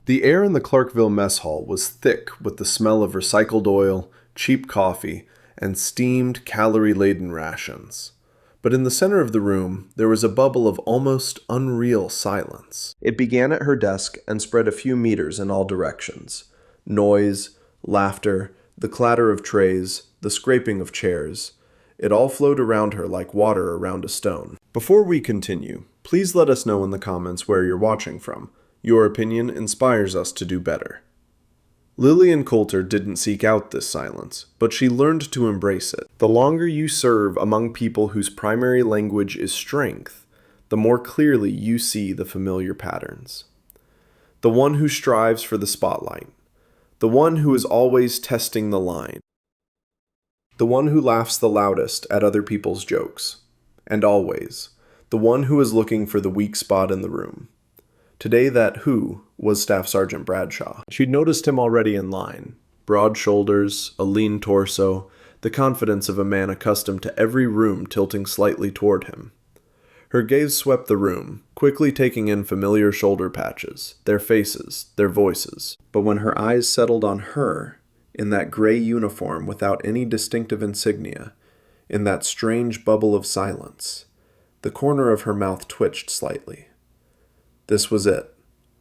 The air in the Clarkville mess hall was thick with the smell of recycled oil, cheap coffee, and steamed, calorie-laden rations. But in the center of the room, there was a bubble of almost unreal silence. It began at her desk and spread a few meters in all directions. Noise, laughter, the clatter of trays, the scraping of chairs. It all flowed around her like water around a stone. Before we continue, please let us know in the comments where you're watching from. Your opinion inspires us to do better. Lillian Coulter didn't seek out this silence, but she learned to embrace it. The longer you serve among people whose primary language is strength, the more clearly you see the familiar patterns. The one who strives for the spotlight. The one who is always testing the line. The one who laughs the loudest at other people's jokes. And always, the one who is looking for the weak spot in the room. Today that who was Staff Sergeant Bradshaw. She'd noticed him already in line. Broad shoulders, a lean torso, the confidence of a man accustomed to every room tilting slightly toward him. Her gaze swept the room, quickly taking in familiar shoulder patches, their faces, their voices. But when her eyes settled on her, in that gray uniform without any distinctive insignia, in that strange bubble of silence, the corner of her mouth twitched slightly. This was it,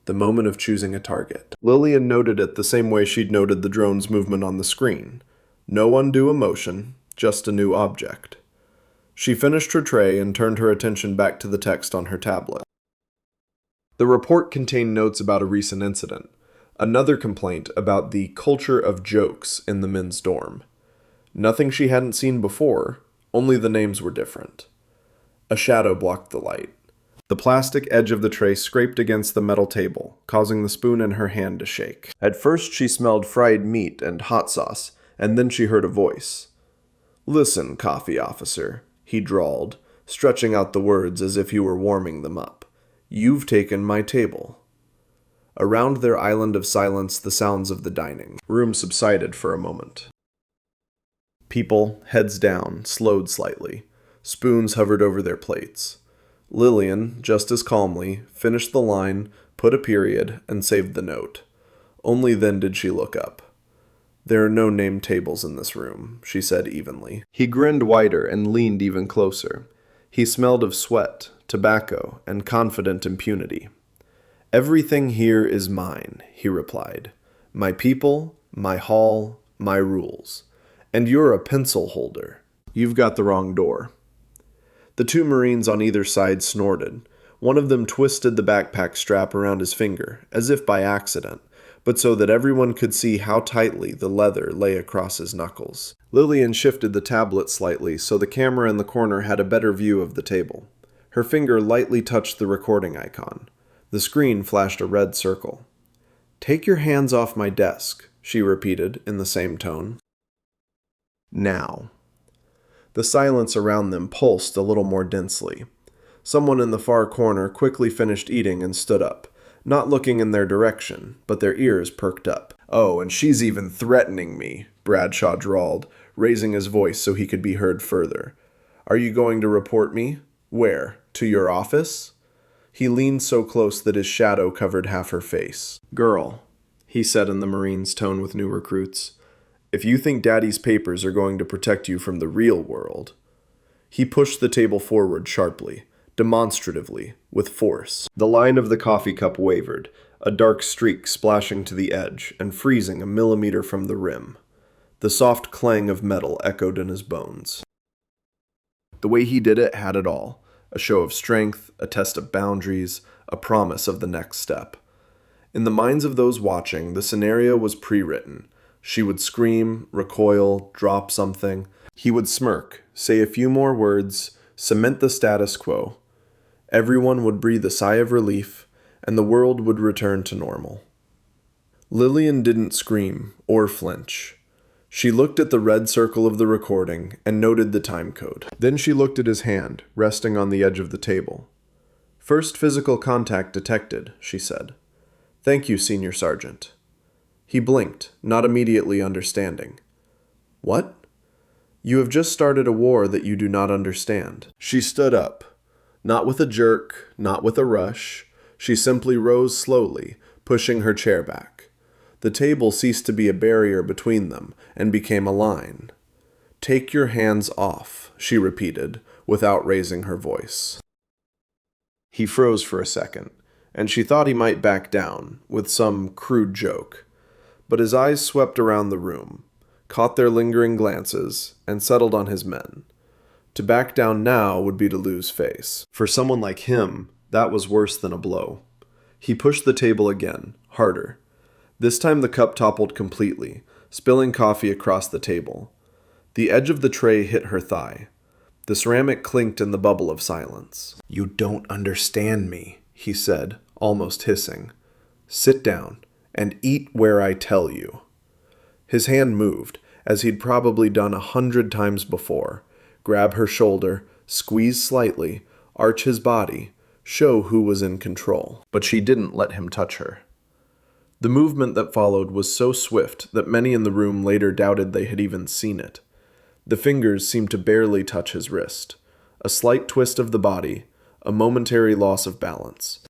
the moment of choosing a target. Lillian noted it the same way she'd noted the drone's movement on the screen. No undue emotion, just a new object. She finished her tray and turned her attention back to the text on her tablet. The report contained notes about a recent incident, another complaint about the culture of jokes in the men's dorm. Nothing she hadn't seen before, only the names were different. A shadow blocked the light. The plastic edge of the tray scraped against the metal table, causing the spoon in her hand to shake. At first she smelled fried meat and hot sauce, and then she heard a voice. "Listen, coffee officer," he drawled, stretching out the words as if he were warming them up. "You've taken my table." Around their island of silence, the sounds of the dining room subsided for a moment. People, heads down, slowed slightly. Spoons hovered over their plates. Lillian, just as calmly, finished the line, put a period, and saved the note. Only then did she look up. "There are no named tables in this room," she said evenly. He grinned wider and leaned even closer. He smelled of sweat, tobacco, and confident impunity. "Everything here is mine," he replied. "My people, my hall, my rules. And you're a pencil holder. You've got the wrong door." The two Marines on either side snorted. One of them twisted the backpack strap around his finger, as if by accident, but so that everyone could see how tightly the leather lay across his knuckles. Lillian shifted the tablet slightly so the camera in the corner had a better view of the table. Her finger lightly touched the recording icon. The screen flashed a red circle. "Take your hands off my desk," she repeated in the same tone. "Now." The silence around them pulsed a little more densely. Someone in the far corner quickly finished eating and stood up, not looking in their direction, but their ears perked up. "Oh, and she's even threatening me," Bradshaw drawled, raising his voice so he could be heard further. "Are you going to report me? Where? To your office?" He leaned so close that his shadow covered half her face. "Girl," he said in the Marine's tone with new recruits, "if you think Daddy's papers are going to protect you from the real world..." He pushed the table forward sharply, demonstratively, with force. The line of the coffee cup wavered, a dark streak splashing to the edge and freezing a millimeter from the rim. The soft clang of metal echoed in his bones. The way he did it had it all. A show of strength, a test of boundaries, a promise of the next step. In the minds of those watching, the scenario was pre-written. She would scream, recoil, drop something. He would smirk, say a few more words, cement the status quo. Everyone would breathe a sigh of relief, and the world would return to normal. Lillian didn't scream or flinch. She looked at the red circle of the recording and noted the time code. Then she looked at his hand, resting on the edge of the table. "First physical contact detected," she said. "Thank you, Senior Sergeant." He blinked, not immediately understanding. "What?" "You have just started a war that you do not understand." She stood up. Not with a jerk, not with a rush. She simply rose slowly, pushing her chair back. The table ceased to be a barrier between them and became a line. "Take your hands off," she repeated, without raising her voice. He froze for a second, and she thought he might back down, with some crude joke. But his eyes swept around the room, caught their lingering glances, and settled on his men. To back down now would be to lose face. For someone like him, that was worse than a blow. He pushed the table again, harder. This time the cup toppled completely, spilling coffee across the table. The edge of the tray hit her thigh. The ceramic clinked in the bubble of silence. "You don't understand me," he said, almost hissing. "Sit down, and eat where I tell you." His hand moved, as he'd probably done 100 times before. Grab her shoulder, squeeze slightly, arch his body, show who was in control. But she didn't let him touch her. The movement that followed was so swift that many in the room later doubted they had even seen it. The fingers seemed to barely touch his wrist. A slight twist of the body, a momentary loss of balance.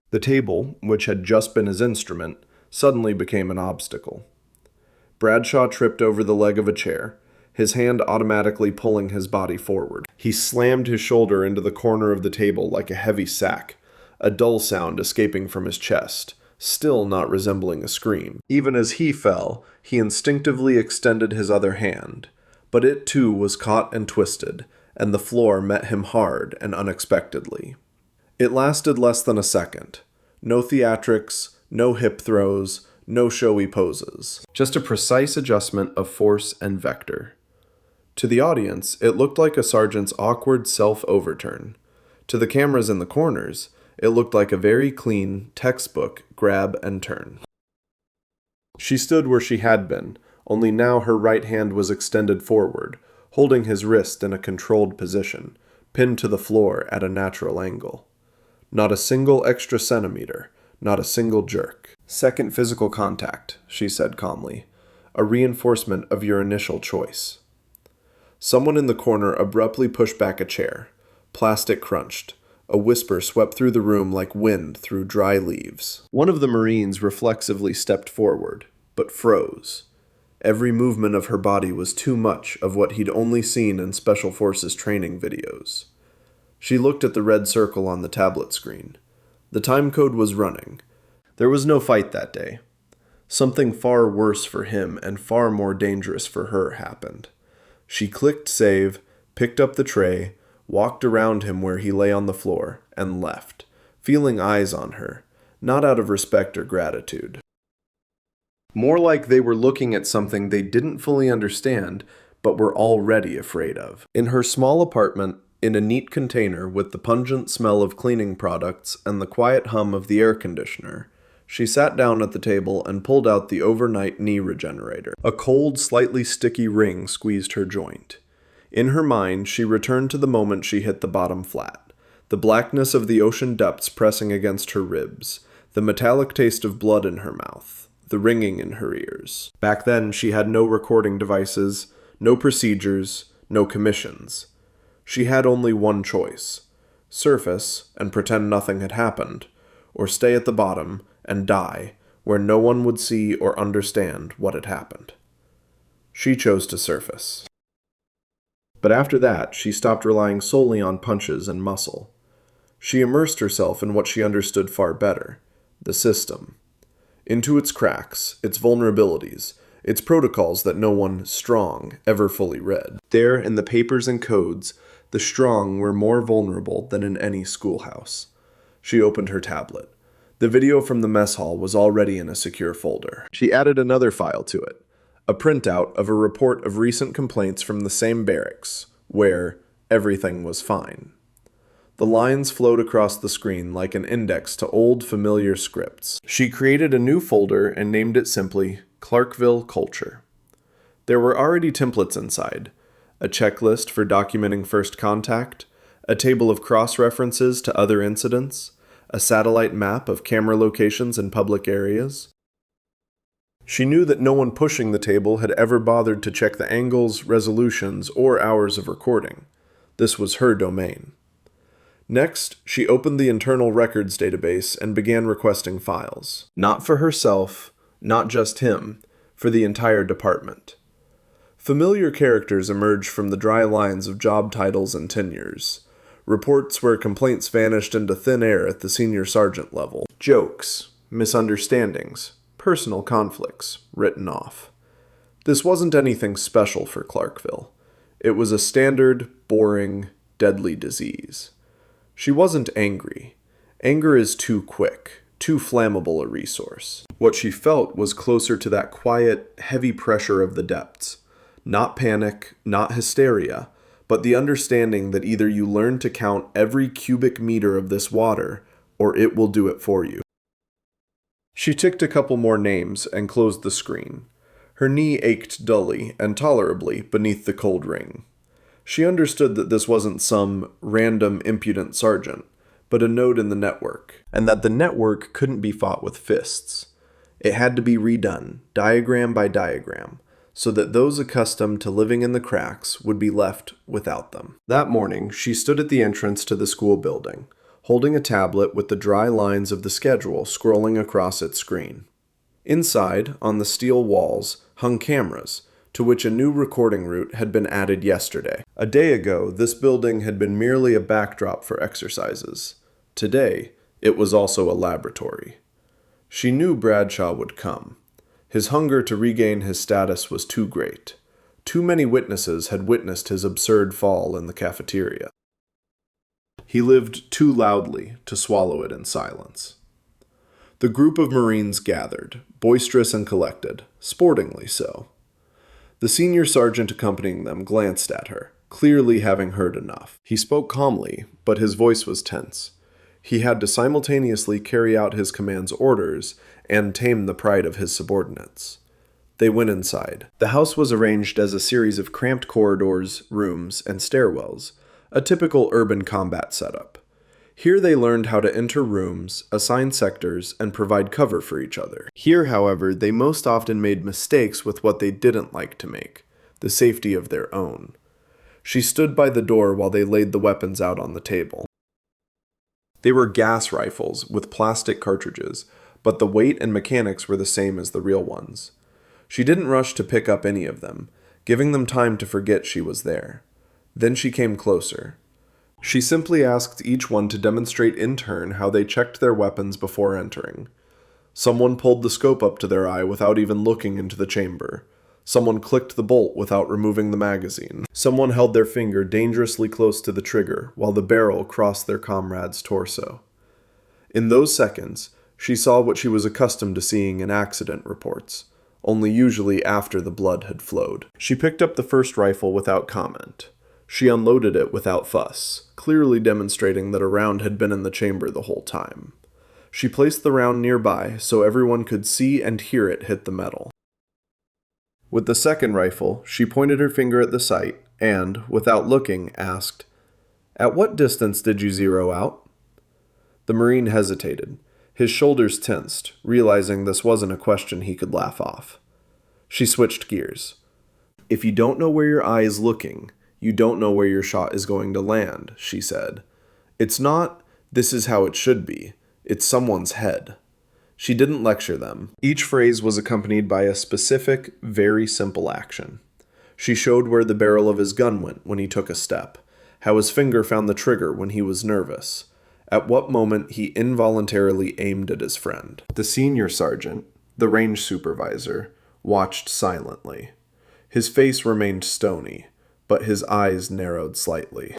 The table, which had just been his instrument, suddenly became an obstacle. Bradshaw tripped over the leg of a chair, his hand automatically pulling his body forward. He slammed his shoulder into the corner of the table like a heavy sack, a dull sound escaping from his chest, still not resembling a scream. Even as he fell, he instinctively extended his other hand, but it too was caught and twisted, and the floor met him hard and unexpectedly. It lasted less than a second. No theatrics, no hip throws, no showy poses. Just a precise adjustment of force and vector. To the audience, it looked like a sergeant's awkward self-overturn. To the cameras in the corners, it looked like a very clean, textbook grab and turn. She stood where she had been, only now her right hand was extended forward, holding his wrist in a controlled position, pinned to the floor at a natural angle. Not a single extra centimeter, not a single jerk. "Second physical contact," she said calmly. "A reinforcement of your initial choice." Someone in the corner abruptly pushed back a chair. Plastic crunched. A whisper swept through the room like wind through dry leaves. One of the Marines reflexively stepped forward, but froze. Every movement of her body was too much of what he'd only seen in Special Forces training videos. She looked at the red circle on the tablet screen. The time code was running. There was no fight that day. Something far worse for him and far more dangerous for her happened. She clicked save, picked up the tray, walked around him where he lay on the floor, and left, feeling eyes on her, not out of respect or gratitude. More like they were looking at something they didn't fully understand, but were already afraid of. In her small apartment, in a neat container with the pungent smell of cleaning products and the quiet hum of the air conditioner, she sat down at the table and pulled out the overnight knee regenerator. A cold, slightly sticky ring squeezed her joint. In her mind, she returned to the moment she hit the bottom flat, the blackness of the ocean depths pressing against her ribs, the metallic taste of blood in her mouth, the ringing in her ears. Back then, she had no recording devices, no procedures, no commissions. She had only one choice: surface and pretend nothing had happened, or stay at the bottom and die where no one would see or understand what had happened. She chose to surface. But after that, she stopped relying solely on punches and muscle. She immersed herself in what she understood far better: the system. Into its cracks, its vulnerabilities, its protocols that no one strong ever fully read. There, in the papers and codes, the strong were more vulnerable than in any schoolhouse. She opened her tablet. The video from the mess hall was already in a secure folder. She added another file to it, a printout of a report of recent complaints from the same barracks, where everything was fine. The lines flowed across the screen like an index to old familiar scripts. She created a new folder and named it simply Clarkville Culture. There were already templates inside: a checklist for documenting first contact, a table of cross-references to other incidents, a satellite map of camera locations in public areas. She knew that no one pushing the table had ever bothered to check the angles, resolutions, or hours of recording. This was her domain. Next, she opened the internal records database and began requesting files. Not for herself, not just him, for the entire department. Familiar characters emerged from the dry lines of job titles and tenures. Reports where complaints vanished into thin air at the senior sergeant level. Jokes, misunderstandings, personal conflicts written off. This wasn't anything special for Clarkville. It was a standard, boring, deadly disease. She wasn't angry. Anger is too quick, too flammable a resource. What she felt was closer to that quiet, heavy pressure of the depths. Not panic, not hysteria, but the understanding that either you learn to count every cubic meter of this water, or it will do it for you. She ticked a couple more names and closed the screen. Her knee ached dully and tolerably beneath the cold ring. She understood that this wasn't some random impudent sergeant, but a node in the network, and that the network couldn't be fought with fists. It had to be redone, diagram by diagram, so that those accustomed to living in the cracks would be left without them. That morning, she stood at the entrance to the school building, holding a tablet with the dry lines of the schedule scrolling across its screen. Inside, on the steel walls, hung cameras, to which a new recording route had been added yesterday. A day ago, this building had been merely a backdrop for exercises. Today, it was also a laboratory. She knew Bradshaw would come. His hunger to regain his status was too great. Too many witnesses had witnessed his absurd fall in the cafeteria. He lived too loudly to swallow it in silence. The group of Marines gathered, boisterous and collected, sportingly so. The senior sergeant accompanying them glanced at her, clearly having heard enough. He spoke calmly, but his voice was tense. He had to simultaneously carry out his command's orders and tame the pride of his subordinates. They went inside. The house was arranged as a series of cramped corridors, rooms, and stairwells, a typical urban combat setup. Here they learned how to enter rooms, assign sectors, and provide cover for each other. Here, however, they most often made mistakes with what they didn't like to make, the safety of their own. She stood by the door while they laid the weapons out on the table. They were gas rifles with plastic cartridges, but the weight and mechanics were the same as the real ones. She didn't rush to pick up any of them, giving them time to forget she was there. Then she came closer. She simply asked each one to demonstrate in turn how they checked their weapons before entering. Someone pulled the scope up to their eye without even looking into the chamber. Someone clicked the bolt without removing the magazine. Someone held their finger dangerously close to the trigger while the barrel crossed their comrade's torso. In those seconds, she saw what she was accustomed to seeing in accident reports, only usually after the blood had flowed. She picked up the first rifle without comment. She unloaded it without fuss, clearly demonstrating that a round had been in the chamber the whole time. She placed the round nearby so everyone could see and hear it hit the metal. With the second rifle, she pointed her finger at the sight and, without looking, asked, "At what distance did you zero out?" The Marine hesitated. His shoulders tensed, realizing this wasn't a question he could laugh off. She switched gears. "If you don't know where your eye is looking, you don't know where your shot is going to land," she said. "It's not, 'this is how it should be.' It's someone's head." She didn't lecture them. Each phrase was accompanied by a specific, very simple action. She showed where the barrel of his gun went when he took a step, how his finger found the trigger when he was nervous, at what moment he involuntarily aimed at his friend. The senior sergeant, the range supervisor, watched silently. His face remained stony, but his eyes narrowed slightly.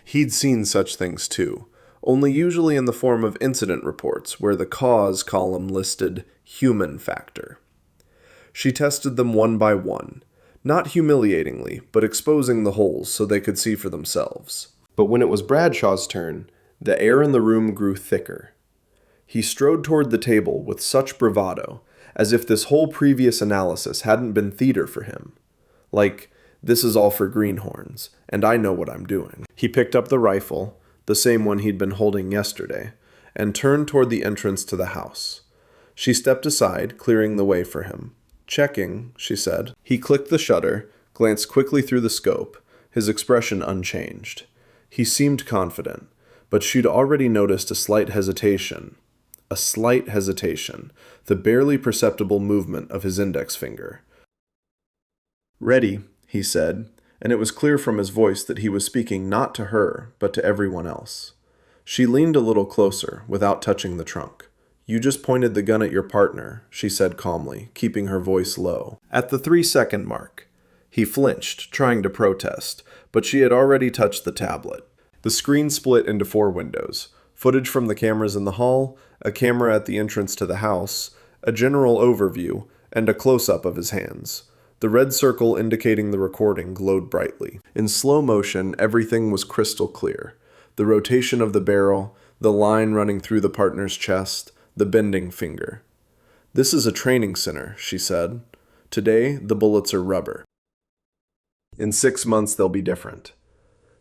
He'd seen such things too, only usually in the form of incident reports where the cause column listed human factor. She tested them one by one, not humiliatingly, but exposing the holes so they could see for themselves. But when it was Bradshaw's turn, the air in the room grew thicker. He strode toward the table with such bravado, as if this whole previous analysis hadn't been theater for him. Like, "This is all for greenhorns, and I know what I'm doing." He picked up the rifle, the same one he'd been holding yesterday, and turned toward the entrance to the house. She stepped aside, clearing the way for him. "Checking," she said. He clicked the shutter, glanced quickly through the scope, his expression unchanged. He seemed confident, but she'd already noticed a slight hesitation. A slight hesitation, the barely perceptible movement of his index finger. "Ready," he said, and it was clear from his voice that he was speaking not to her, but to everyone else. She leaned a little closer, without touching the trunk. "You just pointed the gun at your partner," she said calmly, keeping her voice low. At the 3-second mark, he flinched, trying to protest, but she had already touched the tablet. The screen split into 4 windows: footage from the cameras in the hall, a camera at the entrance to the house, a general overview, and a close-up of his hands. The red circle indicating the recording glowed brightly. In slow motion, everything was crystal clear. The rotation of the barrel, the line running through the partner's chest, the bending finger. "This is a training center," she said. "Today, the bullets are rubber. In 6 months, they'll be different."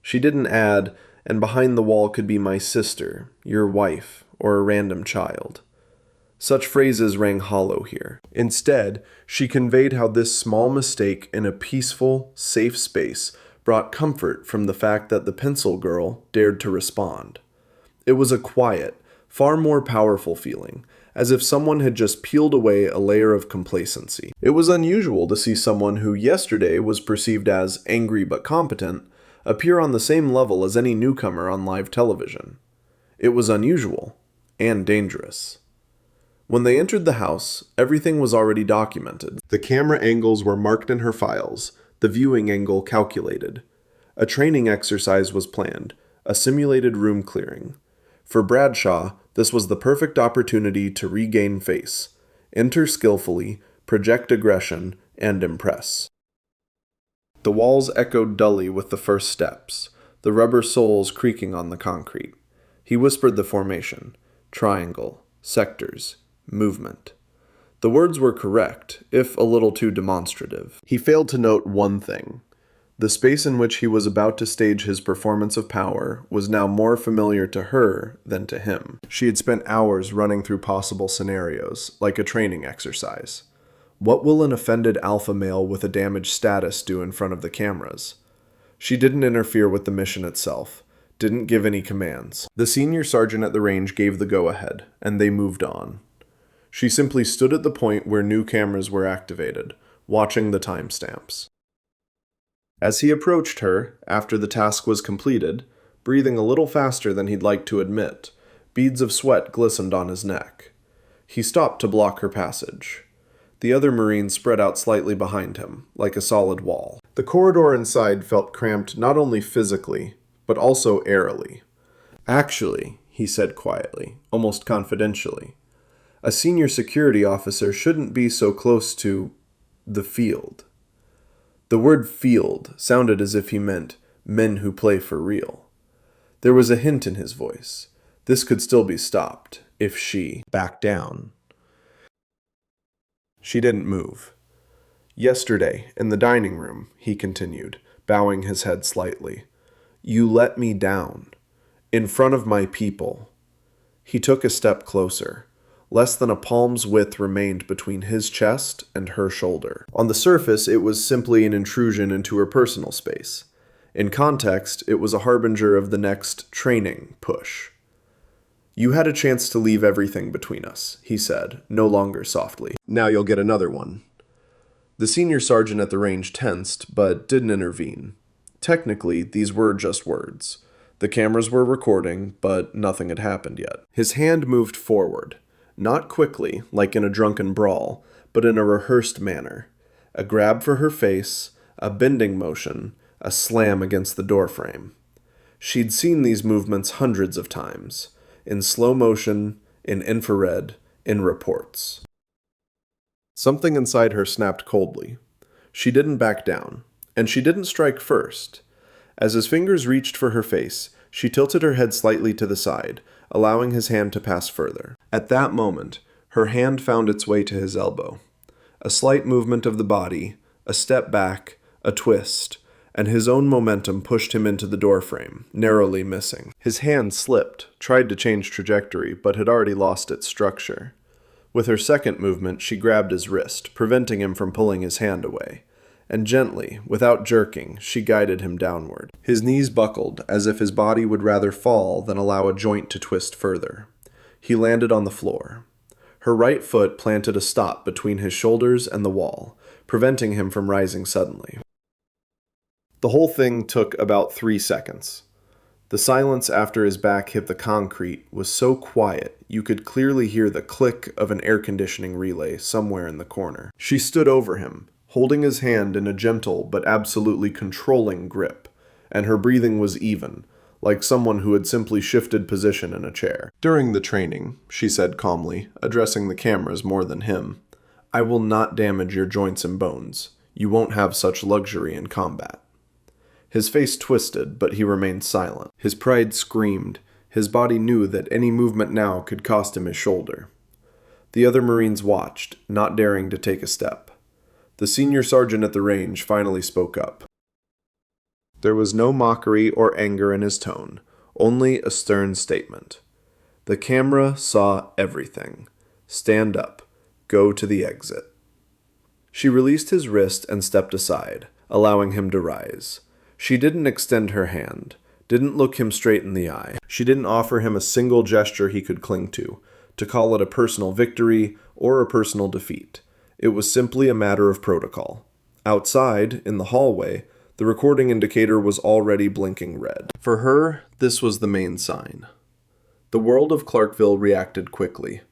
She didn't add, "And behind the wall could be my sister, your wife, or a random child." Such phrases rang hollow here. Instead, she conveyed how this small mistake in a peaceful, safe space brought comfort from the fact that the pencil girl dared to respond. It was a quiet, far more powerful feeling, as if someone had just peeled away a layer of complacency. It was unusual to see someone who yesterday was perceived as angry but competent appear on the same level as any newcomer on live television. It was unusual and dangerous. When they entered the house, everything was already documented. The camera angles were marked in her files, the viewing angle calculated. A training exercise was planned, a simulated room clearing. For Bradshaw, this was the perfect opportunity to regain face, enter skillfully, project aggression, and impress. The walls echoed dully with the first steps, the rubber soles creaking on the concrete. He whispered the formation: triangle, sectors, movement. The words were correct, if a little too demonstrative. He failed to note one thing. The space in which he was about to stage his performance of power was now more familiar to her than to him. She had spent hours running through possible scenarios, like a training exercise. What will an offended alpha male with a damaged status do in front of the cameras? She didn't interfere with the mission itself, didn't give any commands. The senior sergeant at the range gave the go-ahead, and they moved on. She simply stood at the point where new cameras were activated, watching the timestamps. As he approached her, after the task was completed, breathing a little faster than he'd like to admit, beads of sweat glistened on his neck. He stopped to block her passage. The other Marine spread out slightly behind him, like a solid wall. The corridor inside felt cramped not only physically, but also airily. "Actually," he said quietly, almost confidentially, "a senior security officer shouldn't be so close to the field." The word field sounded as if he meant men who play for real. There was a hint in his voice. This could still be stopped, if she backed down. She didn't move. "Yesterday, in the dining room," he continued, bowing his head slightly, "you let me down. In front of my people." He took a step closer. Less than a palm's width remained between his chest and her shoulder. On the surface, it was simply an intrusion into her personal space. In context, it was a harbinger of the next training push. "You had a chance to leave everything between us," he said, no longer softly. "Now you'll get another one." The senior sergeant at the range tensed, but didn't intervene. Technically, these were just words. The cameras were recording, but nothing had happened yet. His hand moved forward. Not quickly, like in a drunken brawl, but in a rehearsed manner. A grab for her face, a bending motion, a slam against the doorframe. She'd seen these movements hundreds of times, in slow motion, in infrared, in reports. Something inside her snapped coldly. She didn't back down, and she didn't strike first. As his fingers reached for her face, she tilted her head slightly to the side, allowing his hand to pass further. At that moment, her hand found its way to his elbow. A slight movement of the body, a step back, a twist, and his own momentum pushed him into the doorframe, narrowly missing. His hand slipped, tried to change trajectory, but had already lost its structure. With her second movement, she grabbed his wrist, preventing him from pulling his hand away. and gently, without jerking, she guided him downward. His knees buckled, as if his body would rather fall than allow a joint to twist further. He landed on the floor. Her right foot planted a stop between his shoulders and the wall, preventing him from rising suddenly. The whole thing took about 3 seconds. The silence after his back hit the concrete was so quiet you could clearly hear the click of an air conditioning relay somewhere in the corner. She stood over him, holding his hand in a gentle but absolutely controlling grip, and her breathing was even, like someone who had simply shifted position in a chair. "During the training," she said calmly, addressing the cameras more than him, "I will not damage your joints and bones. You won't have such luxury in combat." His face twisted, but he remained silent. His pride screamed. His body knew that any movement now could cost him his shoulder. The other Marines watched, not daring to take a step. The senior sergeant at the range finally spoke up. There was no mockery or anger in his tone, only a stern statement. "The camera saw everything. Stand up. Go to the exit." She released his wrist and stepped aside, allowing him to rise. She didn't extend her hand, didn't look him straight in the eye. She didn't offer him a single gesture he could cling to call it a personal victory or a personal defeat. It was simply a matter of protocol. Outside, in the hallway, the recording indicator was already blinking red. For her, this was the main sign. The world of Clarkville reacted quickly.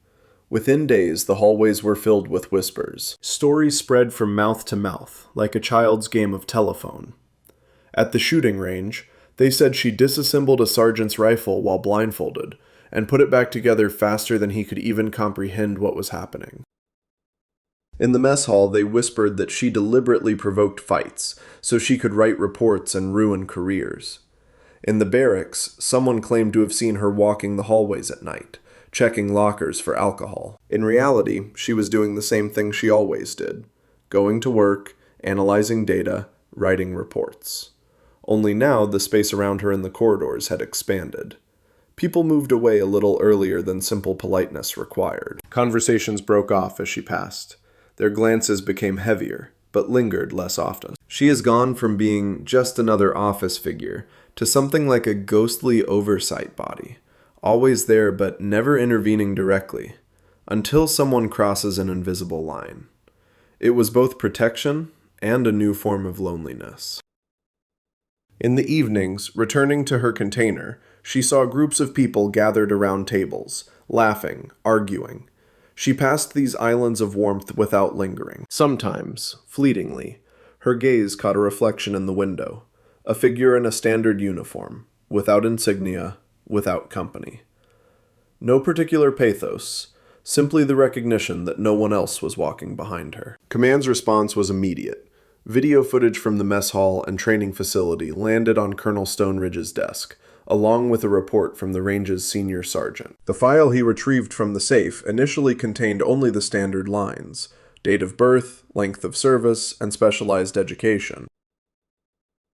Within days, the hallways were filled with whispers. Stories spread from mouth to mouth, like a child's game of telephone. At the shooting range, they said she disassembled a sergeant's rifle while blindfolded, and put it back together faster than he could even comprehend what was happening. In the mess hall, they whispered that she deliberately provoked fights, so she could write reports and ruin careers. In the barracks, someone claimed to have seen her walking the hallways at night, checking lockers for alcohol. In reality, she was doing the same thing she always did, going to work, analyzing data, writing reports. Only now the space around her in the corridors had expanded. People moved away a little earlier than simple politeness required. Conversations broke off as she passed. Their glances became heavier, but lingered less often. She has gone from being just another office figure to something like a ghostly oversight body, always there but never intervening directly, until someone crosses an invisible line. It was both protection and a new form of loneliness. In the evenings, returning to her container, she saw groups of people gathered around tables, laughing, arguing. She passed these islands of warmth without lingering. Sometimes, fleetingly, her gaze caught a reflection in the window, a figure in a standard uniform, without insignia, without company. No particular pathos, simply the recognition that no one else was walking behind her. Command's response was immediate. Video footage from the mess hall and training facility landed on Colonel Stoneridge's desk, along with a report from the range's senior sergeant. The file he retrieved from the safe initially contained only the standard lines: date of birth, length of service, and specialized education.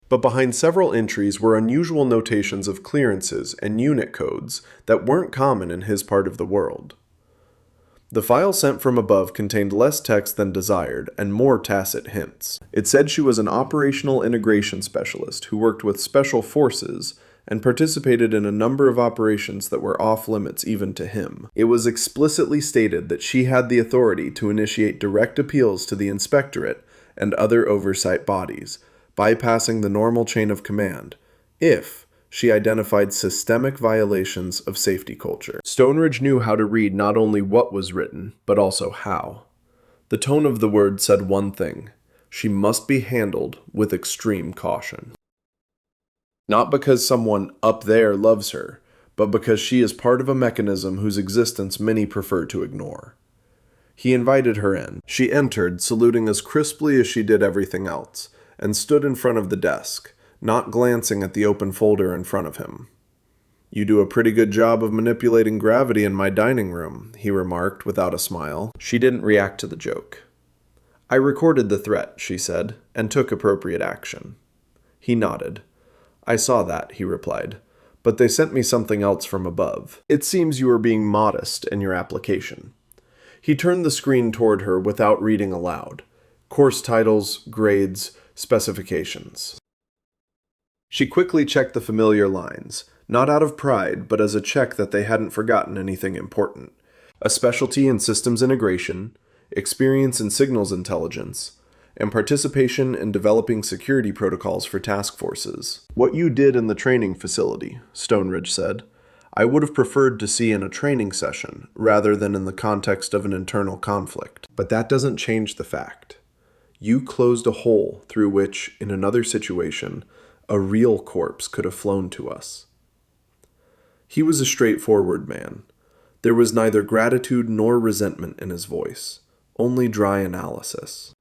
But behind several entries were unusual notations of clearances and unit codes that weren't common in his part of the world. The file sent from above contained less text than desired and more tacit hints. It said she was an operational integration specialist who worked with special forces and participated in a number of operations that were off-limits even to him. It was explicitly stated that she had the authority to initiate direct appeals to the inspectorate and other oversight bodies, bypassing the normal chain of command, if she identified systemic violations of safety culture. Stoneridge knew how to read not only what was written, but also how. The tone of the word said one thing: she must be handled with extreme caution. Not because someone up there loves her, but because she is part of a mechanism whose existence many prefer to ignore. He invited her in. She entered, saluting as crisply as she did everything else, and stood in front of the desk, not glancing at the open folder in front of him. "You do a pretty good job of manipulating gravity in my dining room," he remarked without a smile. She didn't react to the joke. "I recorded the threat," she said, "and took appropriate action." He nodded. "I saw that," he replied, "but they sent me something else from above. It seems you are being modest in your application." He turned the screen toward her without reading aloud. course titles, grades, specifications. She quickly checked the familiar lines, not out of pride, but as a check that they hadn't forgotten anything important. A specialty in systems integration, experience in signals intelligence, and participation in developing security protocols for task forces. What you did in the training facility, Stoneridge said, I would have preferred to see in a training session, rather than in the context of an internal conflict. But that doesn't change the fact. You closed a hole through which, in another situation, a real corpse could have flown to us. He was a straightforward man. There was neither gratitude nor resentment in his voice, only dry analysis.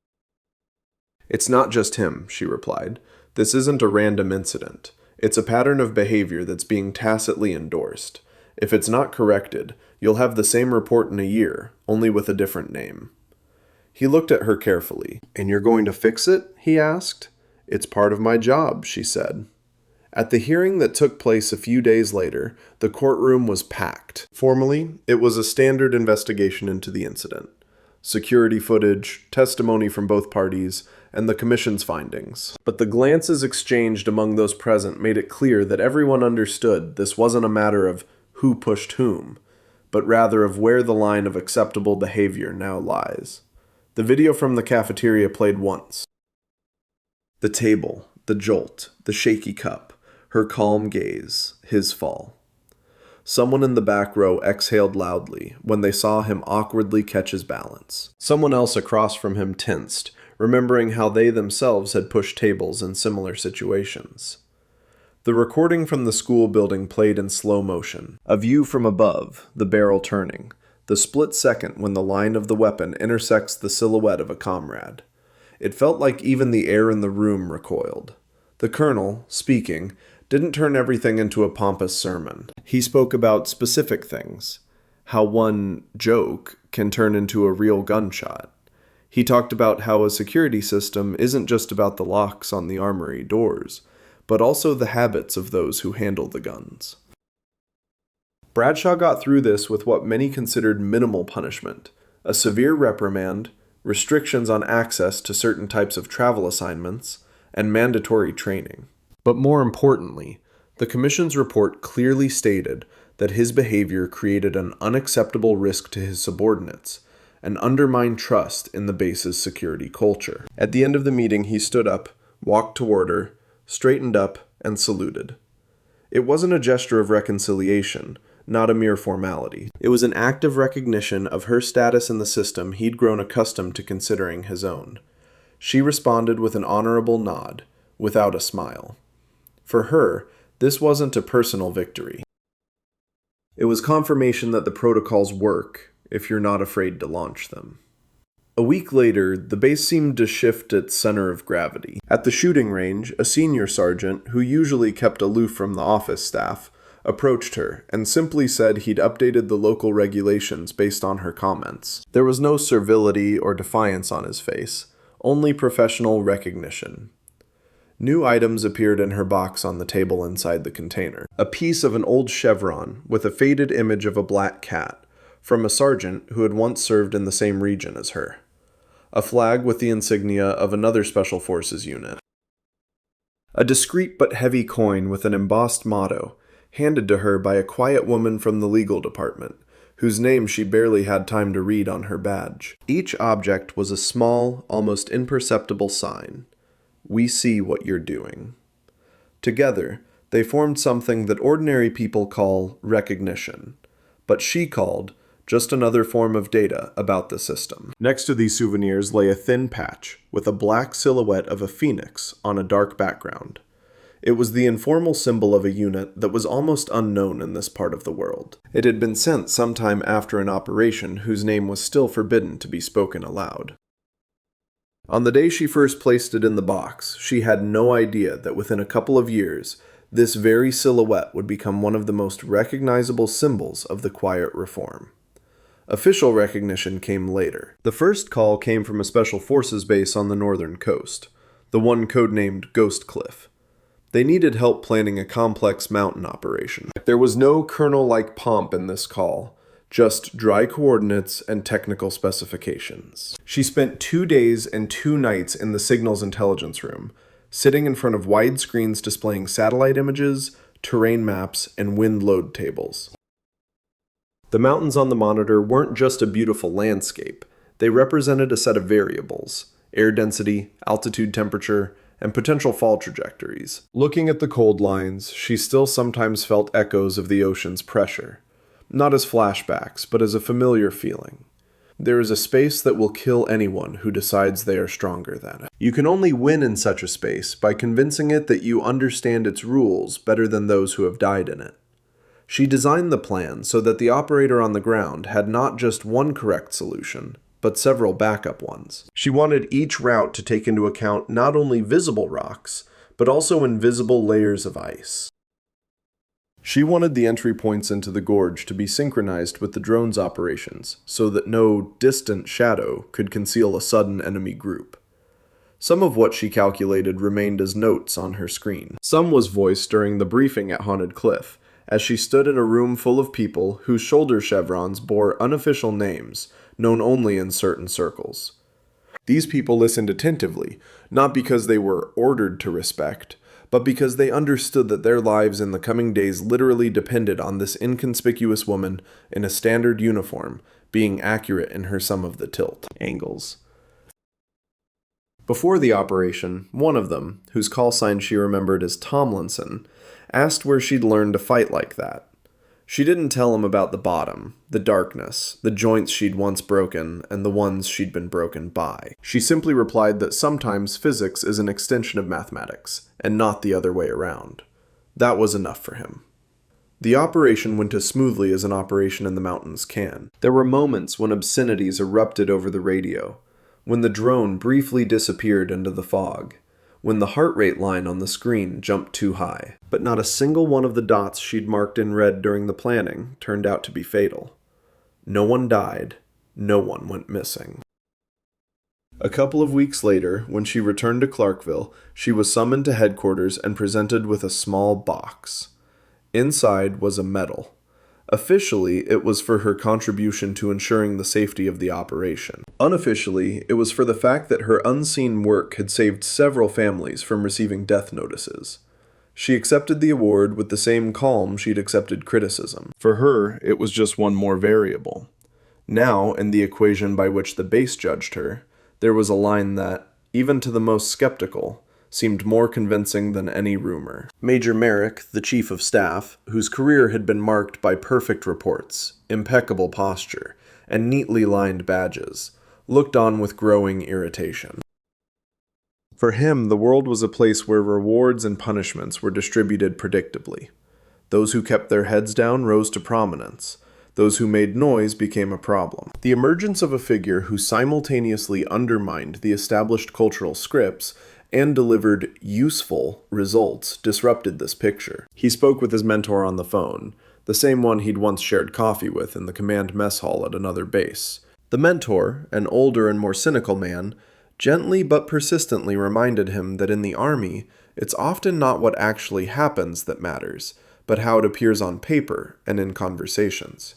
It's not just him, she replied. This isn't a random incident. It's a pattern of behavior that's being tacitly endorsed. If it's not corrected, you'll have the same report in a year, only with a different name. He looked at her carefully. And you're going to fix it? He asked. It's part of my job, she said. At the hearing that took place a few days later, the courtroom was packed. Formally, it was a standard investigation into the incident. Security footage, testimony from both parties, and the commission's findings. But the glances exchanged among those present made it clear that everyone understood this wasn't a matter of who pushed whom, but rather of where the line of acceptable behavior now lies. The video from the cafeteria played once. The table, the jolt, the shaky cup, her calm gaze, his fall. Someone in the back row exhaled loudly when they saw him awkwardly catch his balance. Someone else across from him tensed, remembering how they themselves had pushed tables in similar situations. The recording from the school building played in slow motion. A view from above, the barrel turning, the split second when the line of the weapon intersects the silhouette of a comrade. It felt like even the air in the room recoiled. The colonel, speaking, didn't turn everything into a pompous sermon. He spoke about specific things, how one joke can turn into a real gunshot. He talked about how a security system isn't just about the locks on the armory doors, but also the habits of those who handle the guns. Bradshaw got through this with what many considered minimal punishment, a severe reprimand, restrictions on access to certain types of travel assignments, and mandatory training. But more importantly, the Commission's report clearly stated that his behavior created an unacceptable risk to his subordinates and undermined trust in the base's security culture. At the end of the meeting, he stood up, walked toward her, straightened up, and saluted. It wasn't a gesture of reconciliation, not a mere formality. It was an act of recognition of her status in the system he'd grown accustomed to considering his own. She responded with an honorable nod, without a smile. For her, this wasn't a personal victory. It was confirmation that the protocols work if you're not afraid to launch them. A week later, the base seemed to shift its center of gravity. At the shooting range, a senior sergeant, who usually kept aloof from the office staff, approached her and simply said he'd updated the local regulations based on her comments. There was no servility or defiance on his face, only professional recognition. New items appeared in her box on the table inside the container. A piece of an old chevron with a faded image of a black cat, from a sergeant who had once served in the same region as her. A flag with the insignia of another Special Forces unit. A discreet but heavy coin with an embossed motto, handed to her by a quiet woman from the legal department, whose name she barely had time to read on her badge. Each object was a small, almost imperceptible sign. We see what you're doing. Together, they formed something that ordinary people call recognition, but she called just another form of data about the system. Next to these souvenirs lay a thin patch with a black silhouette of a phoenix on a dark background. It was the informal symbol of a unit that was almost unknown in this part of the world. It had been sent sometime after an operation whose name was still forbidden to be spoken aloud. On the day she first placed it in the box, she had no idea that within a couple of years, this very silhouette would become one of the most recognizable symbols of the Quiet Reform. Official recognition came later. The first call came from a Special Forces base on the northern coast, the one codenamed Ghost Cliff. They needed help planning a complex mountain operation. There was no colonel-like pomp in this call, just dry coordinates and technical specifications. She spent 2 days and 2 nights in the Signals Intelligence Room, sitting in front of wide screens displaying satellite images, terrain maps, and wind load tables. The mountains on the monitor weren't just a beautiful landscape. They represented a set of variables: air density, altitude, temperature, and potential fall trajectories. Looking at the cold lines, she still sometimes felt echoes of the ocean's pressure. Not as flashbacks, but as a familiar feeling. There is a space that will kill anyone who decides they are stronger than it. You can only win in such a space by convincing it that you understand its rules better than those who have died in it. She designed the plan so that the operator on the ground had not just one correct solution, but several backup ones. She wanted each route to take into account not only visible rocks, but also invisible layers of ice. She wanted the entry points into the gorge to be synchronized with the drone's operations, so that no distant shadow could conceal a sudden enemy group. Some of what she calculated remained as notes on her screen. Some was voiced during the briefing at Haunted Cliff, as she stood in a room full of people whose shoulder chevrons bore unofficial names, known only in certain circles. These people listened attentively, not because they were ordered to respect, but because they understood that their lives in the coming days literally depended on this inconspicuous woman in a standard uniform being accurate in her sum of the tilt angles. Before the operation, one of them, whose call sign she remembered as Tomlinson, asked where she'd learned to fight like that. She didn't tell him about the bottom, the darkness, the joints she'd once broken, and the ones she'd been broken by. She simply replied that sometimes physics is an extension of mathematics, and not the other way around. That was enough for him. The operation went as smoothly as an operation in the mountains can. There were moments when obscenities erupted over the radio, when the drone briefly disappeared into the fog, when the heart rate line on the screen jumped too high. But not a single one of the dots she'd marked in red during the planning turned out to be fatal. No one died. No one went missing. A couple of weeks later, when she returned to Clarkville, she was summoned to headquarters and presented with a small box. Inside was a medal. Officially, it was for her contribution to ensuring the safety of the operation. Unofficially, it was for the fact that her unseen work had saved several families from receiving death notices. She accepted the award with the same calm she'd accepted criticism. For her, it was just one more variable. Now, in the equation by which the base judged her, there was a line that, even to the most skeptical, seemed more convincing than any rumor. Major Merrick, the chief of staff, whose career had been marked by perfect reports, impeccable posture, and neatly lined badges, looked on with growing irritation. For him, the world was a place where rewards and punishments were distributed predictably. Those who kept their heads down rose to prominence. Those who made noise became a problem. The emergence of a figure who simultaneously undermined the established cultural scripts and delivered useful results disrupted this picture. He spoke with his mentor on the phone, the same one he'd once shared coffee with in the command mess hall at another base. The mentor, an older and more cynical man, gently but persistently reminded him that in the Army, it's often not what actually happens that matters, but how it appears on paper and in conversations.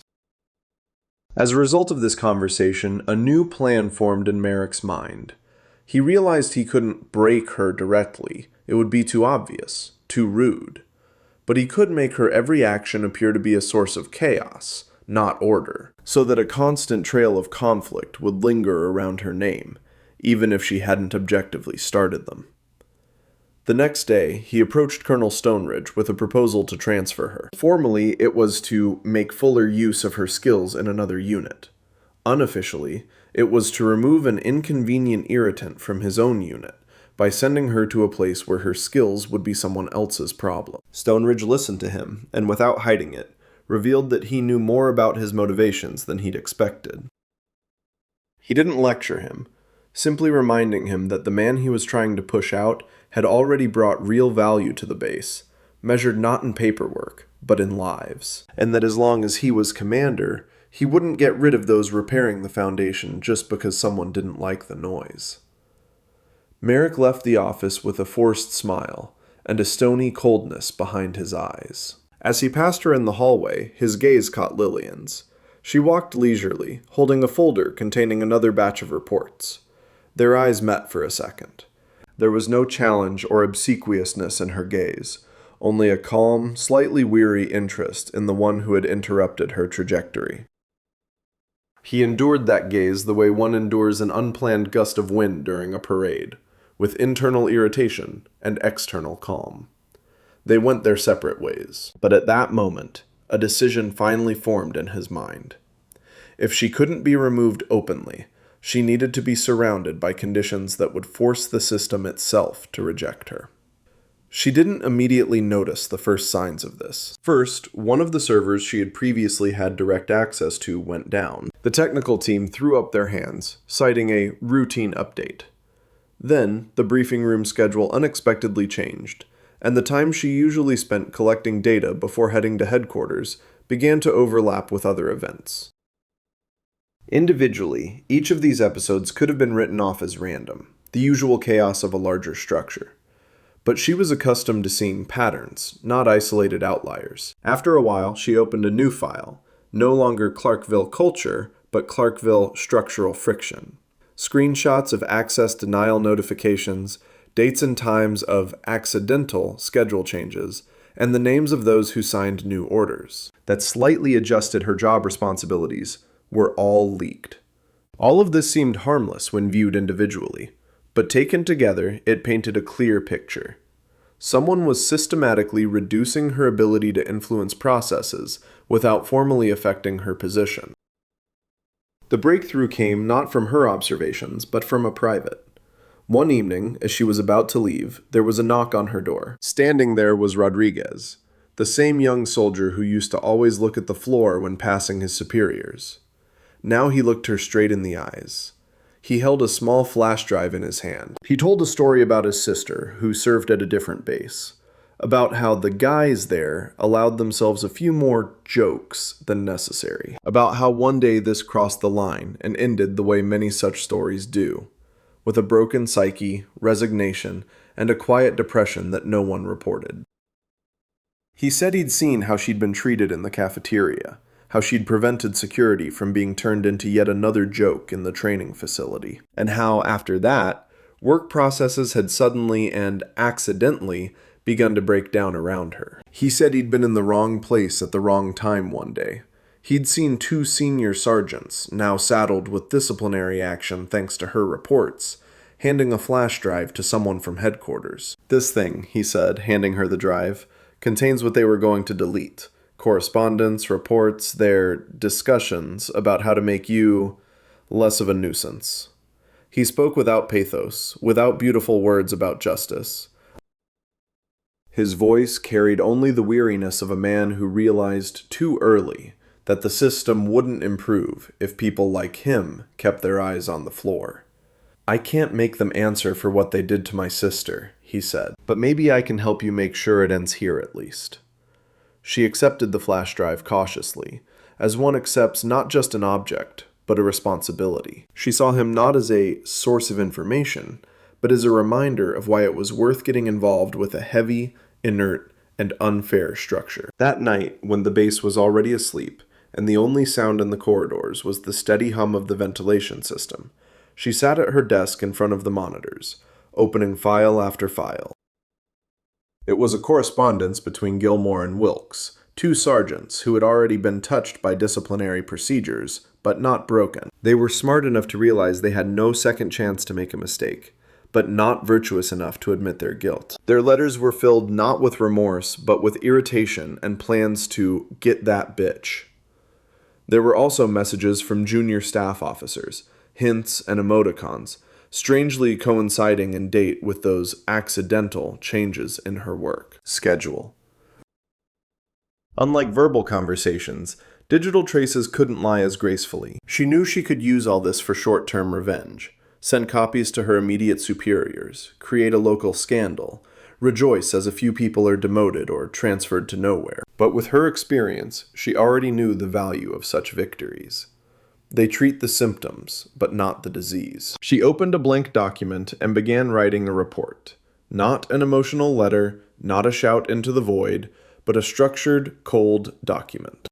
As a result of this conversation, a new plan formed in Merrick's mind. He realized he couldn't break her directly. It would be too obvious, too rude. But he could make her every action appear to be a source of chaos, not order, so that a constant trail of conflict would linger around her name, even if she hadn't objectively started them. The next day, he approached Colonel Stonebridge with a proposal to transfer her. Formally, it was to make fuller use of her skills in another unit. Unofficially, it was to remove an inconvenient irritant from his own unit by sending her to a place where her skills would be someone else's problem. Stonebridge listened to him, and without hiding it, revealed that he knew more about his motivations than he'd expected. He didn't lecture him, simply reminding him that the man he was trying to push out had already brought real value to the base, measured not in paperwork, but in lives, and that as long as he was commander, he wouldn't get rid of those repairing the foundation just because someone didn't like the noise. Merrick left the office with a forced smile and a stony coldness behind his eyes. As he passed her in the hallway, his gaze caught Lillian's. She walked leisurely, holding a folder containing another batch of reports. Their eyes met for a second. There was no challenge or obsequiousness in her gaze, only a calm, slightly weary interest in the one who had interrupted her trajectory. He endured that gaze the way one endures an unplanned gust of wind during a parade, with internal irritation and external calm. They went their separate ways, but at that moment, a decision finally formed in his mind. If she couldn't be removed openly, she needed to be surrounded by conditions that would force the system itself to reject her. She didn't immediately notice the first signs of this. First, one of the servers she had previously had direct access to went down. The technical team threw up their hands, citing a routine update. Then, the briefing room schedule unexpectedly changed, and the time she usually spent collecting data before heading to headquarters began to overlap with other events. Individually, each of these episodes could have been written off as random, the usual chaos of a larger structure. But she was accustomed to seeing patterns, not isolated outliers. After a while, she opened a new file, no longer Clarkville culture, but Clarkville structural friction. Screenshots of access denial notifications, dates and times of accidental schedule changes, and the names of those who signed new orders that slightly adjusted her job responsibilities were all leaked. All of this seemed harmless when viewed individually, but taken together, it painted a clear picture. Someone was systematically reducing her ability to influence processes without formally affecting her position. The breakthrough came not from her observations, but from a private. One evening, as she was about to leave, there was a knock on her door. Standing there was Rodriguez, the same young soldier who used to always look at the floor when passing his superiors. Now he looked her straight in the eyes. He held a small flash drive in his hand. He told a story about his sister, who served at a different base, about how the guys there allowed themselves a few more jokes than necessary, about how one day this crossed the line and ended the way many such stories do, with a broken psyche, resignation, and a quiet depression that no one reported. He said he'd seen how she'd been treated in the cafeteria, how she'd prevented security from being turned into yet another joke in the training facility, and how, after that, work processes had suddenly and accidentally begun to break down around her. He said he'd been in the wrong place at the wrong time one day. He'd seen 2 senior sergeants, now saddled with disciplinary action thanks to her reports, handing a flash drive to someone from headquarters. "This thing," he said, handing her the drive, "contains what they were going to delete. Correspondence, reports, their discussions about how to make you less of a nuisance." He spoke without pathos, without beautiful words about justice. His voice carried only the weariness of a man who realized too early that the system wouldn't improve if people like him kept their eyes on the floor. "I can't make them answer for what they did to my sister," he said, "but maybe I can help you make sure it ends here at least." She accepted the flash drive cautiously, as one accepts not just an object, but a responsibility. She saw him not as a source of information, but as a reminder of why it was worth getting involved with a heavy, inert, and unfair structure. That night, when the base was already asleep, and the only sound in the corridors was the steady hum of the ventilation system, she sat at her desk in front of the monitors, opening file after file. It was a correspondence between Gilmore and Wilkes, 2 sergeants who had already been touched by disciplinary procedures, but not broken. They were smart enough to realize they had no second chance to make a mistake, but not virtuous enough to admit their guilt. Their letters were filled not with remorse, but with irritation and plans to get that bitch. There were also messages from junior staff officers, hints and emoticons, strangely coinciding in date with those accidental changes in her work schedule. Unlike verbal conversations, digital traces couldn't lie as gracefully. She knew she could use all this for short-term revenge, send copies to her immediate superiors, create a local scandal, rejoice as a few people are demoted or transferred to nowhere. But with her experience, she already knew the value of such victories. They treat the symptoms, but not the disease. She opened a blank document and began writing a report. Not an emotional letter, not a shout into the void, but a structured, cold document.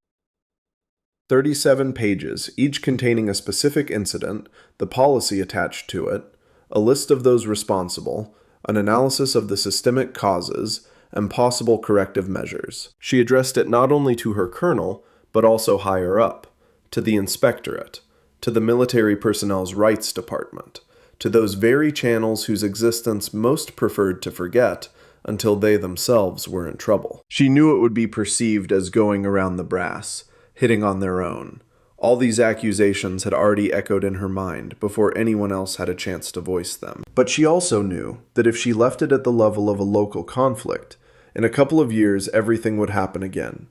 37 pages, each containing a specific incident, the policy attached to it, a list of those responsible, an analysis of the systemic causes, and possible corrective measures. She addressed it not only to her colonel, but also higher up, to the inspectorate, to the military personnel's rights department, to those very channels whose existence most preferred to forget until they themselves were in trouble. She knew it would be perceived as going around the brass, hitting on their own. All these accusations had already echoed in her mind before anyone else had a chance to voice them. But she also knew that if she left it at the level of a local conflict, in a couple of years everything would happen again,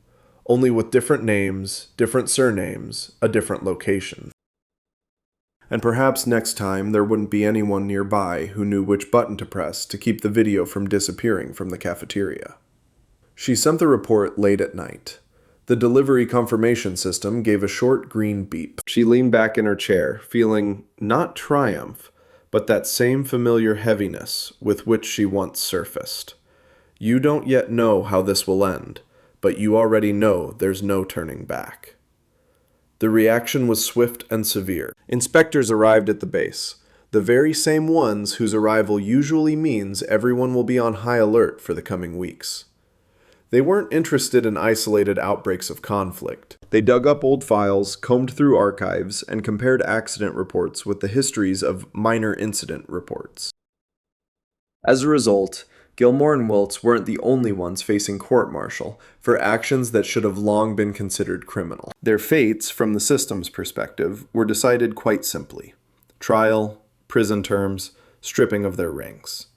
only with different names, different surnames, a different location. And perhaps next time there wouldn't be anyone nearby who knew which button to press to keep the video from disappearing from the cafeteria. She sent the report late at night. The delivery confirmation system gave a short green beep. She leaned back in her chair, feeling not triumph, but that same familiar heaviness with which she once surfaced. You don't yet know how this will end, but you already know there's no turning back. The reaction was swift and severe. Inspectors arrived at the base, the very same ones whose arrival usually means everyone will be on high alert for the coming weeks. They weren't interested in isolated outbreaks of conflict. They dug up old files, combed through archives, and compared accident reports with the histories of minor incident reports. As a result, Gilmore and Wiltz weren't the only ones facing court-martial for actions that should have long been considered criminal. Their fates, from the system's perspective, were decided quite simply: trial, prison terms, stripping of their ranks.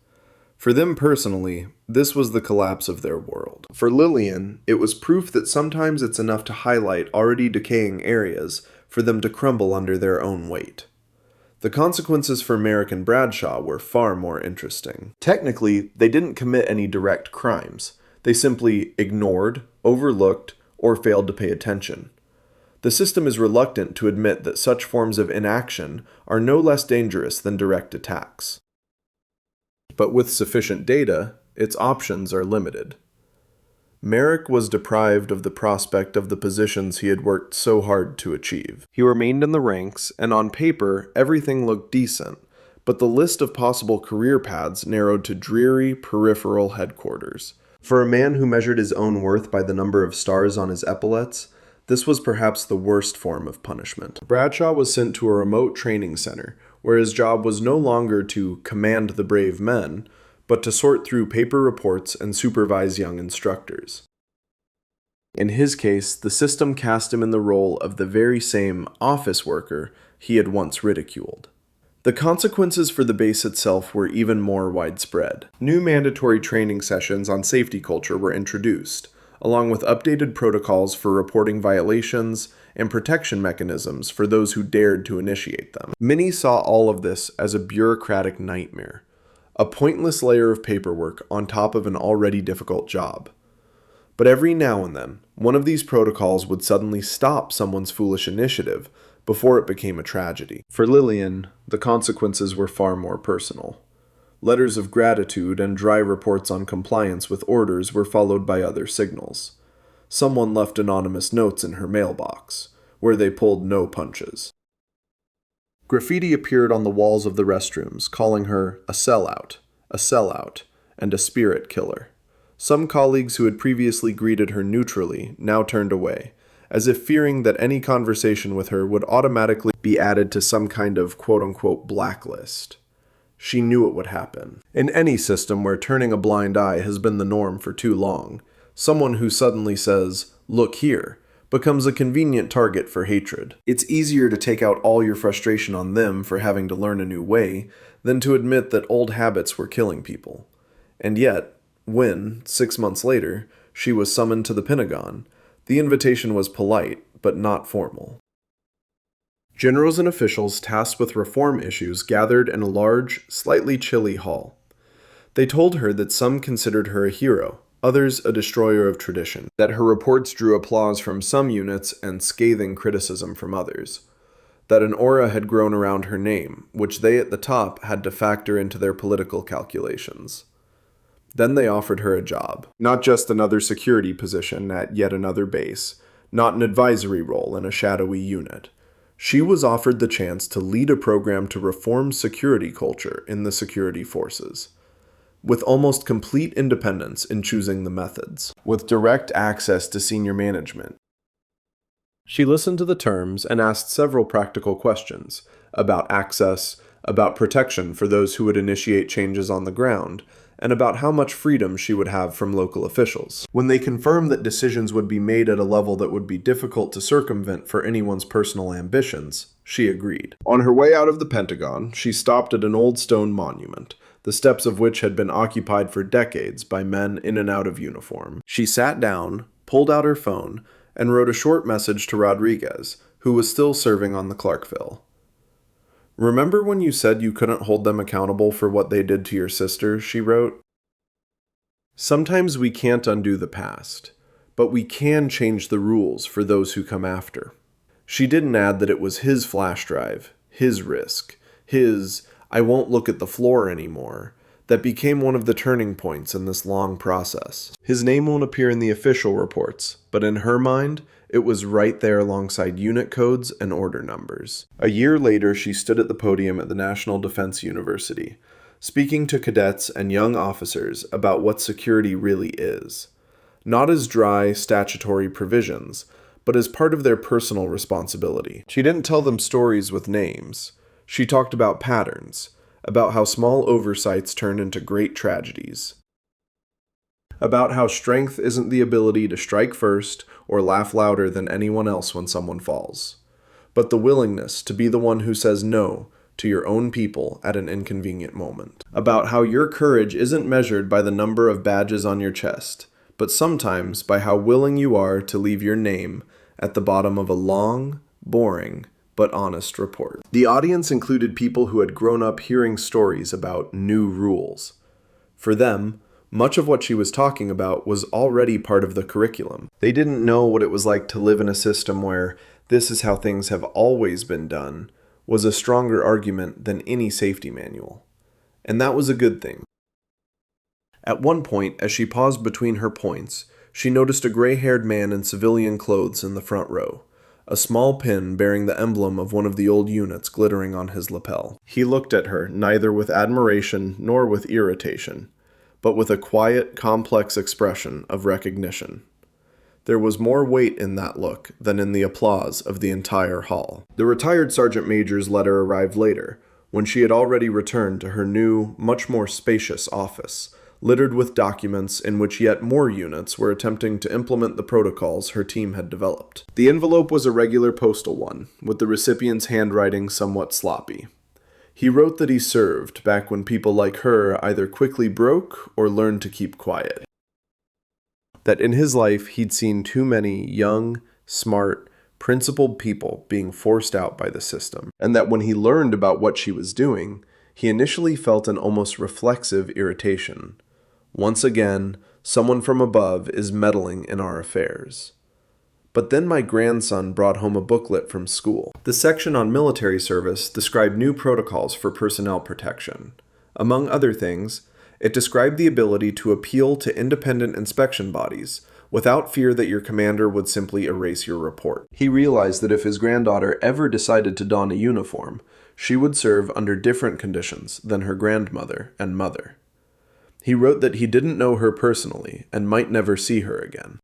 For them personally, this was the collapse of their world. For Lillian, it was proof that sometimes it's enough to highlight already decaying areas for them to crumble under their own weight. The consequences for Merrick and Bradshaw were far more interesting. Technically, they didn't commit any direct crimes. They simply ignored, overlooked, or failed to pay attention. The system is reluctant to admit that such forms of inaction are no less dangerous than direct attacks. But with sufficient data, its options are limited. Merrick was deprived of the prospect of the positions he had worked so hard to achieve. He remained in the ranks, and on paper, everything looked decent, but the list of possible career paths narrowed to dreary, peripheral headquarters. For a man who measured his own worth by the number of stars on his epaulets, this was perhaps the worst form of punishment. Bradshaw was sent to a remote training center, where his job was no longer to command the brave men, but to sort through paper reports and supervise young instructors. In his case, the system cast him in the role of the very same office worker he had once ridiculed. The consequences for the base itself were even more widespread. New mandatory training sessions on safety culture were introduced, along with updated protocols for reporting violations and protection mechanisms for those who dared to initiate them. Many saw all of this as a bureaucratic nightmare, a pointless layer of paperwork on top of an already difficult job. But every now and then, one of these protocols would suddenly stop someone's foolish initiative before it became a tragedy. For Lillian, the consequences were far more personal. Letters of gratitude and dry reports on compliance with orders were followed by other signals. Someone left anonymous notes in her mailbox, where they pulled no punches. Graffiti appeared on the walls of the restrooms, calling her a sellout, and a spirit killer. Some colleagues who had previously greeted her neutrally now turned away, as if fearing that any conversation with her would automatically be added to some kind of quote-unquote blacklist. She knew it would happen. In any system where turning a blind eye has been the norm for too long, someone who suddenly says, "Look here," becomes a convenient target for hatred. It's easier to take out all your frustration on them for having to learn a new way than to admit that old habits were killing people. And yet, when, 6 months later, she was summoned to the Pentagon, the invitation was polite, but not formal. Generals and officials tasked with reform issues gathered in a large, slightly chilly hall. They told her that some considered her a hero, others a destroyer of tradition, that her reports drew applause from some units and scathing criticism from others, that an aura had grown around her name, which they at the top had to factor into their political calculations. Then they offered her a job, not just another security position at yet another base, not an advisory role in a shadowy unit. She was offered the chance to lead a program to reform security culture in the security forces, with almost complete independence in choosing the methods, with direct access to senior management. She listened to the terms and asked several practical questions about access, about protection for those who would initiate changes on the ground, and about how much freedom she would have from local officials. When they confirmed that decisions would be made at a level that would be difficult to circumvent for anyone's personal ambitions, she agreed. On her way out of the Pentagon, she stopped at an old stone monument, the steps of which had been occupied for decades by men in and out of uniform. She sat down, pulled out her phone, and wrote a short message to Rodriguez, who was still serving on the Clarkville. "Remember when you said you couldn't hold them accountable for what they did to your sister?" she wrote. "Sometimes we can't undo the past, but we can change the rules for those who come after." She didn't add that it was his flash drive, his risk, his "I won't look at the floor anymore," that became one of the turning points in this long process. His name won't appear in the official reports, but in her mind, it was right there alongside unit codes and order numbers. A year later, she stood at the podium at the National Defense University, speaking to cadets and young officers about what security really is. Not as dry, statutory provisions, but as part of their personal responsibility. She didn't tell them stories with names. She talked about patterns, about how small oversights turn into great tragedies, about how strength isn't the ability to strike first or laugh louder than anyone else when someone falls, but the willingness to be the one who says no to your own people at an inconvenient moment, about how your courage isn't measured by the number of badges on your chest, but sometimes by how willing you are to leave your name at the bottom of a long, boring, but honest report. The audience included people who had grown up hearing stories about new rules. For them, much of what she was talking about was already part of the curriculum. They didn't know what it was like to live in a system where "this is how things have always been done" was a stronger argument than any safety manual. And that was a good thing. At one point, as she paused between her points, she noticed a gray-haired man in civilian clothes in the front row, a small pin bearing the emblem of one of the old units glittering on his lapel. He looked at her, neither with admiration nor with irritation, but with a quiet, complex expression of recognition. There was more weight in that look than in the applause of the entire hall. The retired sergeant major's letter arrived later, when she had already returned to her new, much more spacious office, littered with documents in which yet more units were attempting to implement the protocols her team had developed. The envelope was a regular postal one, with the recipient's handwriting somewhat sloppy. He wrote that he served back when people like her either quickly broke or learned to keep quiet. That in his life he'd seen too many young, smart, principled people being forced out by the system, and that when he learned about what she was doing, he initially felt an almost reflexive irritation. Once again, someone from above is meddling in our affairs. But then my grandson brought home a booklet from school. The section on military service described new protocols for personnel protection. Among other things, it described the ability to appeal to independent inspection bodies without fear that your commander would simply erase your report. He realized that if his granddaughter ever decided to don a uniform, she would serve under different conditions than her grandmother and mother. He wrote that he didn't know her personally and might never see her again.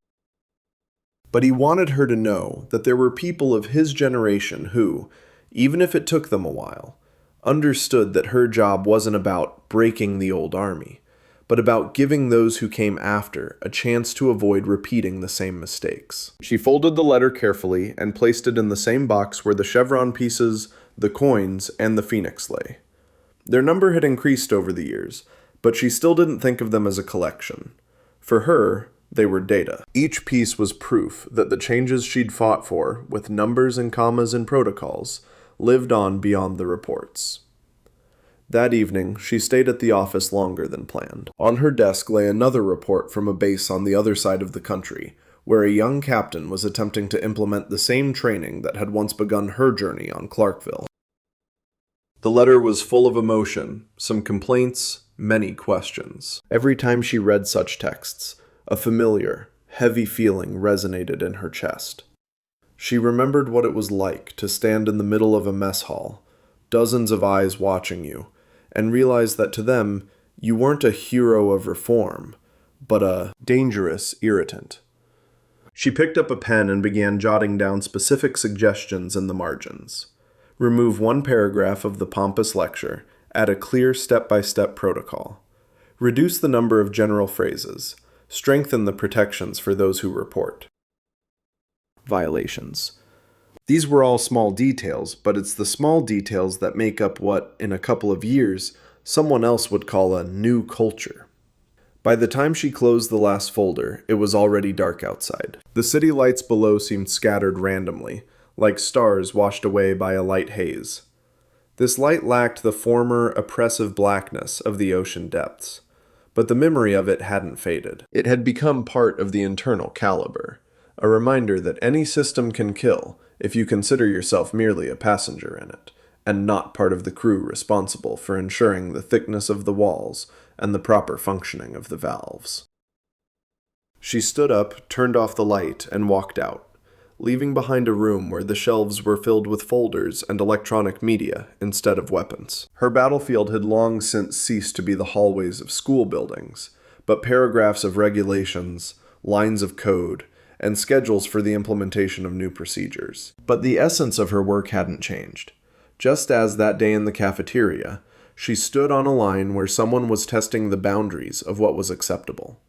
But he wanted her to know that there were people of his generation who, even if it took them a while, understood that her job wasn't about breaking the old army, but about giving those who came after a chance to avoid repeating the same mistakes. She folded the letter carefully and placed it in the same box where the chevron pieces, the coins, and the phoenix lay. Their number had increased over the years, but she still didn't think of them as a collection. For her, they were data. Each piece was proof that the changes she'd fought for, with numbers and commas and protocols, lived on beyond the reports. That evening, she stayed at the office longer than planned. On her desk lay another report from a base on the other side of the country, where a young captain was attempting to implement the same training that had once begun her journey on Clarkville. The letter was full of emotion, some complaints, many questions. Every time she read such texts, a familiar, heavy feeling resonated in her chest. She remembered what it was like to stand in the middle of a mess hall, dozens of eyes watching you, and realized that to them, you weren't a hero of reform, but a dangerous irritant. She picked up a pen and began jotting down specific suggestions in the margins. Remove one paragraph of the pompous lecture, add a clear step-by-step protocol. Reduce the number of general phrases. Strengthen the protections for those who report. Violations. These were all small details, but it's the small details that make up what, in a couple of years, someone else would call a new culture. By the time she closed the last folder, it was already dark outside. The city lights below seemed scattered randomly, like stars washed away by a light haze. This light lacked the former oppressive blackness of the ocean depths, but the memory of it hadn't faded. It had become part of the internal caliber, a reminder that any system can kill if you consider yourself merely a passenger in it, and not part of the crew responsible for ensuring the thickness of the walls and the proper functioning of the valves. She stood up, turned off the light, and walked out, leaving behind a room where the shelves were filled with folders and electronic media instead of weapons. Her battlefield had long since ceased to be the hallways of school buildings, but paragraphs of regulations, lines of code, and schedules for the implementation of new procedures. But the essence of her work hadn't changed. Just as that day in the cafeteria, she stood on a line where someone was testing the boundaries of what was acceptable.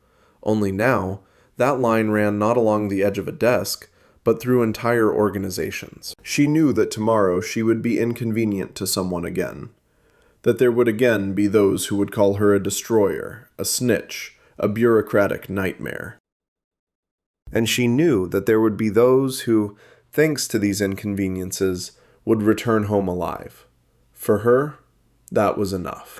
Only now, that line ran not along the edge of a desk, but through entire organizations. She knew that tomorrow she would be inconvenient to someone again. That there would again be those who would call her a destroyer, a snitch, a bureaucratic nightmare. And she knew that there would be those who, thanks to these inconveniences, would return home alive. For her, that was enough.